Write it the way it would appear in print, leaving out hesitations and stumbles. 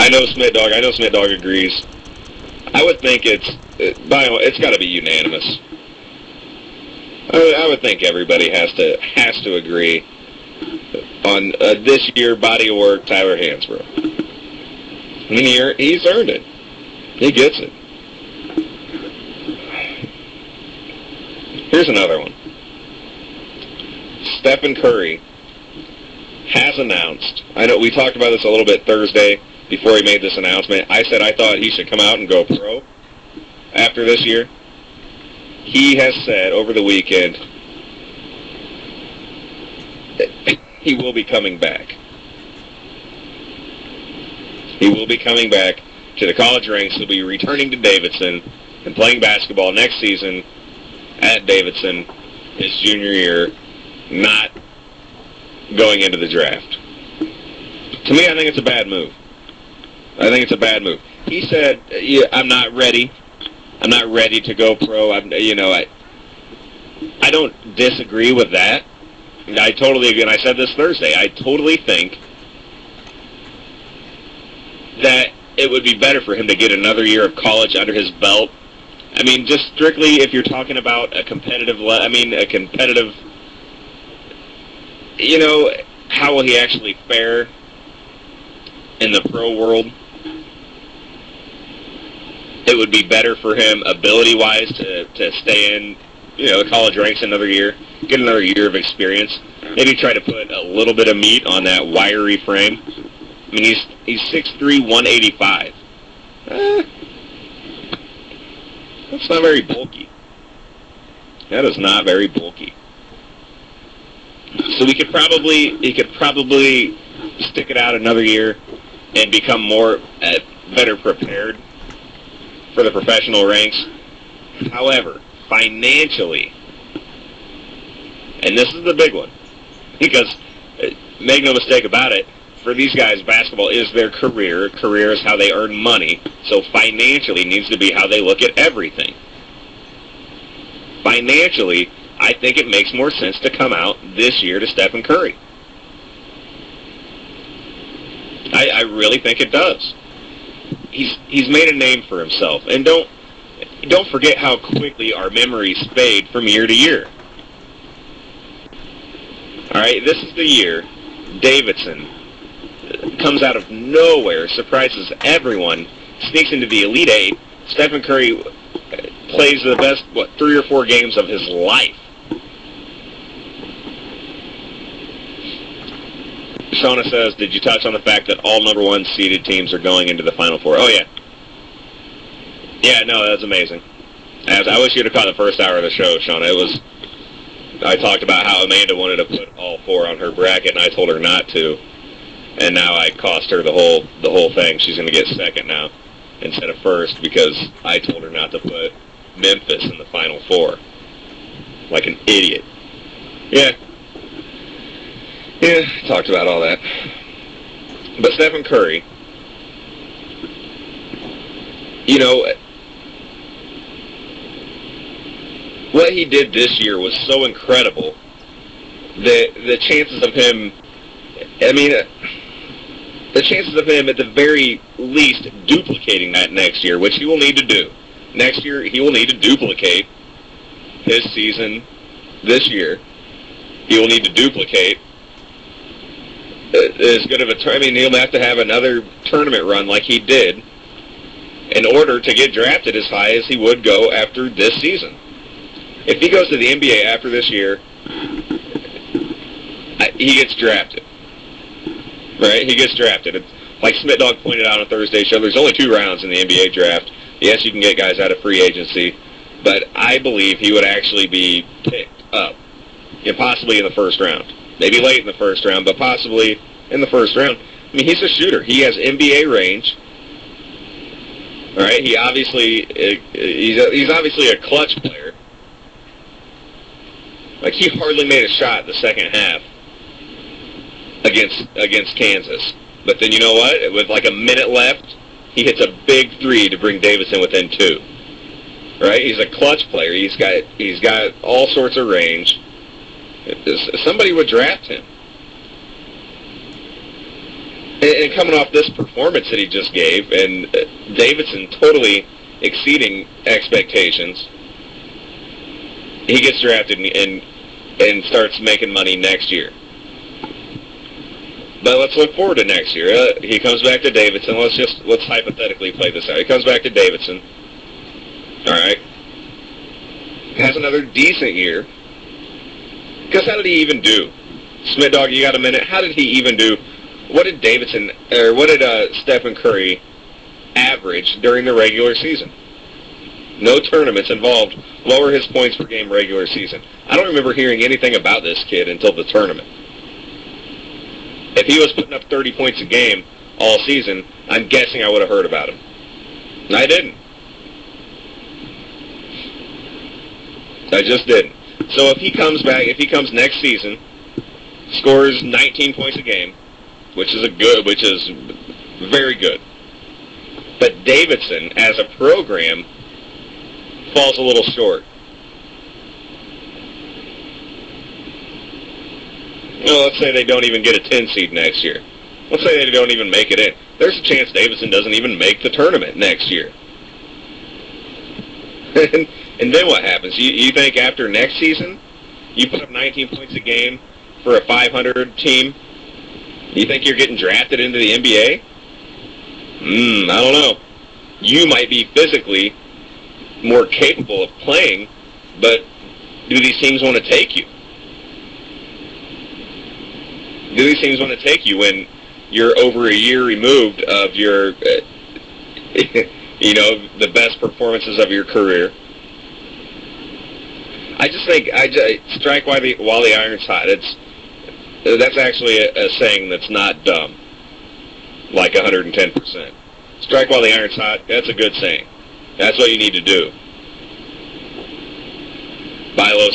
I know Smith Dog agrees. I would think it's got to be unanimous. I would think everybody has to agree on this year body of work, Tyler Hansbrough. I mean, he's earned it. He gets it. Here's another one. Stephen Curry has announced, I know we talked about this a little bit Thursday before he made this announcement. I said I thought he should come out and go pro after this year. He has said over the weekend that he will be coming back. He will be coming back to the college ranks. He'll be returning to Davidson and playing basketball next season at Davidson his junior year, not going into the draft. To me, I think it's a bad move. He said, I'm not ready. I'm not ready to go pro. I don't disagree with that. I totally agree, and I said this Thursday. I totally think that it would be better for him to get another year of college under his belt. I mean, just strictly if you're talking about how will he actually fare in the pro world? It would be better for him ability-wise to stay in, the college ranks another year, get another year of experience, maybe try to put a little bit of meat on that wiry frame. I mean, he's 6'3", 185. That's not very bulky. That is not very bulky. So he could probably stick it out another year and become better prepared for the professional ranks. However, financially, and this is the big one, because make no mistake about it, for these guys, basketball is their career. Career is how they earn money. So financially needs to be how they look at everything. Financially, I think it makes more sense to come out this year to Stephen Curry. I really think it does. He's made a name for himself, and don't forget how quickly our memories fade from year to year. All right, this is the year Davidson comes out of nowhere, surprises everyone, sneaks into the Elite Eight. Stephen Curry plays the best 3 or 4 games of his life. Shauna says, did you touch on the fact that all number 1 seeded teams are going into the Final Four? Oh, yeah. Yeah, no, that's amazing. I wish you'd have caught the first hour of the show, Shauna. I talked about how Amanda wanted to put all 4 on her bracket, and I told her not to. And now I cost her the whole thing. She's going to get second now instead of first because I told her not to put Memphis in the Final Four. Like an idiot. Yeah, talked about all that. But Stephen Curry, what he did this year was so incredible that the chances of him, the chances of him at the very least duplicating that next year, which he will need to do. Next year, he will need to duplicate his season this year. He will need to duplicate as good of a tournament. He'll have to have another tournament run like he did in order to get drafted as high as he would go after this season. If he goes to the NBA after this year, he gets drafted. Right? He gets drafted. Like Smith Dog pointed out on Thursday's show, there's only 2 rounds in the NBA draft. Yes, you can get guys out of free agency, but I believe he would actually be picked up, possibly in the first round. Maybe late in the first round, but possibly in the first round. I mean, he's a shooter. He has NBA range. All right? He's obviously a clutch player. Like, he hardly made a shot the second half against Kansas. But then you know what? With like a minute left, he hits a big 3 to bring Davidson within 2. Right? He's a clutch player. He's got all sorts of range. Somebody would draft him. And coming off this performance that he just gave, and Davidson totally exceeding expectations, he gets drafted and starts making money next year. But let's look forward to next year. He comes back to Davidson. Let's hypothetically play this out. He comes back to Davidson. All right. Has another decent year. Because how did he even do? Smith Dog, you got a minute? How did he even do? What did Stephen Curry average during the regular season? No tournaments involved. Lower his points per game regular season. I don't remember hearing anything about this kid until the tournament. If he was putting up 30 points a game all season, I'm guessing I would have heard about him. And I didn't. I just didn't. So if he comes back, if he comes next season, scores 19 points a game, which is very good. But Davidson, as a program, falls a little short. Well, let's say they don't even get a 10 seed next year. Let's say they don't even make it in. There's a chance Davidson doesn't even make the tournament next year. And then what happens? You think after next season, you put up 19 points a game for a 500 team, you think you're getting drafted into the NBA? I don't know. You might be physically more capable of playing, but do these teams want to take you? Do these teams want to take you when you're over a year removed of your, the best performances of your career? I just think strike while the iron's hot. That's actually a saying that's not dumb, like 110%. Strike while the iron's hot. That's a good saying. That's what you need to do. Buy low,